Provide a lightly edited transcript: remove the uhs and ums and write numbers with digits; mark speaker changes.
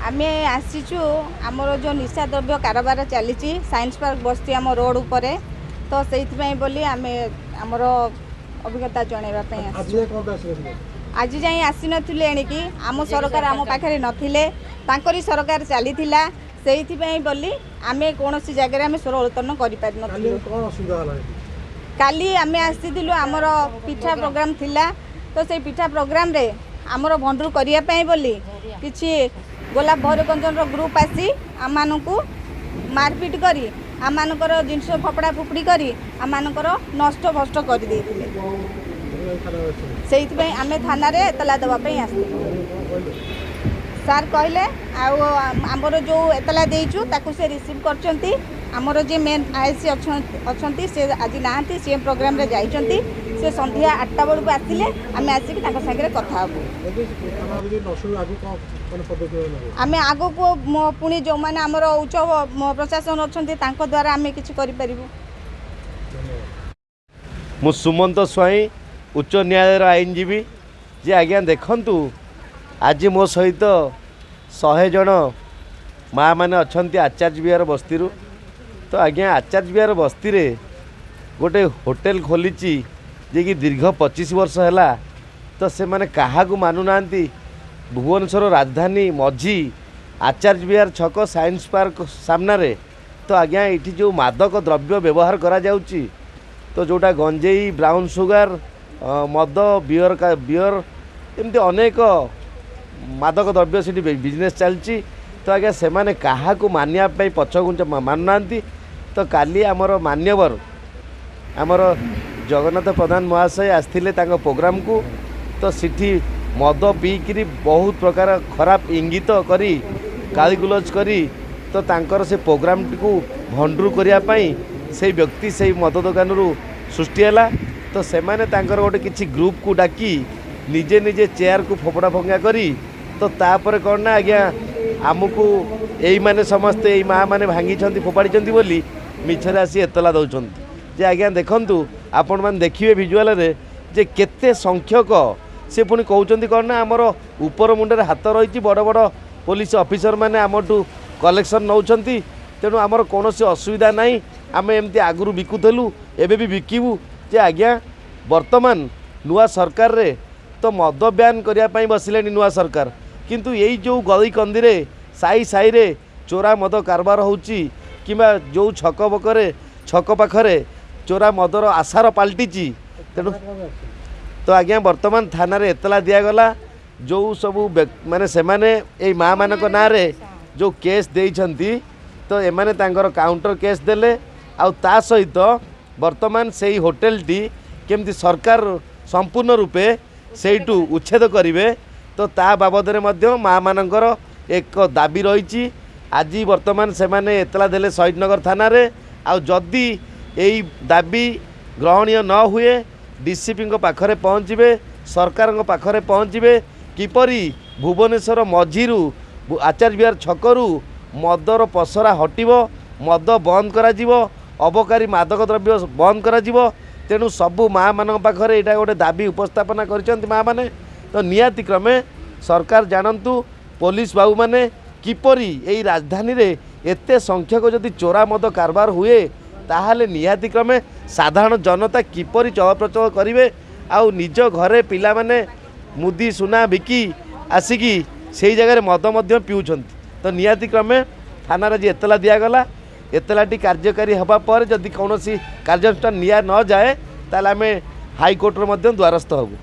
Speaker 1: आमे आसीचु आमर जो निशा द्रव्य कारोबार चली साइंस पार्क बस्ती आम रोड उपरे तो से बोली आमे आमर अभिज्ञता जनवाई आज जाए आसी नथिले एणिकी आम सरकार आम पाखे नथिले तांकरी सरकार चली से बोली आमे कौन सी जगह आम स्वर उत्तोलन कर काली आमे आसीलु आमर पिठा प्रोग्राम थिला तो से पिठा प्रोग्राम रे आमर भंडूर करने बोली किछि गोलाप भैरवगंजन ग्रुप आसी आम मानू मारपिट करी आम मानकर जिनस फपड़ा फुपड़ी करी आम मानकर नष्ट भष्ट कर से आमे थाना रे एतला देवाई आसलु सार कहले आमर जो एतला देचु ताकू से रिसीव करचंती आमर जे मेन आईसी अच्छी से आज नहांती सीएम प्रोग्राम रे जाइचंती से संध्या 8टा बेलू आसिले आम आसिक सागे कथा हबू आमे आगो को पुणी जो माने आमर उच्च प्रशासन अच्छे द्वारा आमे किछि करि परिबु।
Speaker 2: मु सुमंत स्वाई उच्च न्यायालय आईनजीवी जे आज्ञा देखंतु आज मो सहित 100 जन माँ मैंने अच्छा आचार्य विहार बस्ती तो आज्ञा आचार्य विहार बस्ती रे गोटे होटेल खोली जे कि दीर्घ 25 वर्ष है तो से माने क्या मानुना भुवनेश्वर राजधानी मझी आचार्य विहार छक साइंस पार्क सामने तो आज्ञा ये जो मादक द्रव्य व्यवहार करा जाउची तो जोटा गंजेई ब्राउन सुगार मद बियर एमती अनेक मादक द्रव्य से बिजनेस चलती तो आज्ञा से मैंने क्या मानियापाई पछघुंच मानुना तो काली आमर मान्यवर आमर जगन्नाथ प्रधान महाशय आसते प्रोग्राम को तो सिटी मद पीकरी बहुत प्रकार खराब इंगित करी गालीगुलज करी तो तांकर से प्रोग्राम को भंडूर करने से व्यक्ति से मद दुकान सृष्टि है तो से माने तांकर गोटे किसी ग्रुप को डाकी निजे निजे चेयर को फोपड़ा फंगा करी तो तापर कौन ना आज्ञा आमको यही माने समस्ते यही माँ मैंने भांगी फोपाड़ी बोली मिछरे आसी एतला दौरान जे आज्ञा देखंतु आपण मैंने देखिए विजुआल रे जे केते संख्यक से पुणी कहते कौन ना आमर ऊपर मुंडे हाथ रही बड़ बड़ पुलिस ऑफिसर मैंने आमठू कलेक्शन नौकरी तेणु आमर कौन असुविधा नहीं आम एमती आगु बिकुलु एवं भी बिकबू जे आज्ञा वर्तमान नुआ सरकार रे तो मद ब्यान करने बसिले नुआ सरकार किंतु यही जो गली कंदी साई साई रे चोरा मद कारबार होची किंबा जो छक बकरे छक पाखरे चोरा मदर आशार पलटि तेणु तो आज्ञा वर्तमान थाना रे एतला दिगला जो सबू माने से माने ए माँ मानक ना रे जो केस देइछंती तो एमाने तांकर काउंटर केस देले आउ ता सहित वर्तमान से ही होटेल टी केमती सरकार संपूर्ण रूपे सेठू उच्छेद करेंगे तो ता बाबद माँ मानकर एक दाबी रही आज वर्तमान से माने एतला देले शहीदनगर थाना रे आउ जदि यही दाबी ग्रहणीय न हुए डीसीपी पाखरे पहुँचे सरकार पाखरे पहुँचे किपरि भुवनेश्वर मझीरू आचार्य विहार छकरू मदर पसरा हटिबो मद बंद करा अबकारी मादक द्रव्य बंद करा तेणु सबू माँ मान पाखरे यहाँ गोटे दाबी उपस्थापना कर माँ मैंने तो निहाती क्रमे सरकार जानतु पुलिस बाबू मैंने किपरि यही राजधानी रे एते संख्यक जदि चोरा मद कारबार हुए ताहले निहाती क्रमे साधारण जनता किपरि चलप्रचल करेंगे आउ निज घरे पिला माने मुदी सुना बिकी आसिकी से जगह मद मध्य पिउछंती तो निहाती क्रमे थाना रे एतला दिगला एतलाटी कार्यकारी हबा पर जदि कौन कार्यानुष्ठान निया न जाए ताले आमे हाईकोर्टर द्वारस्थ हबू।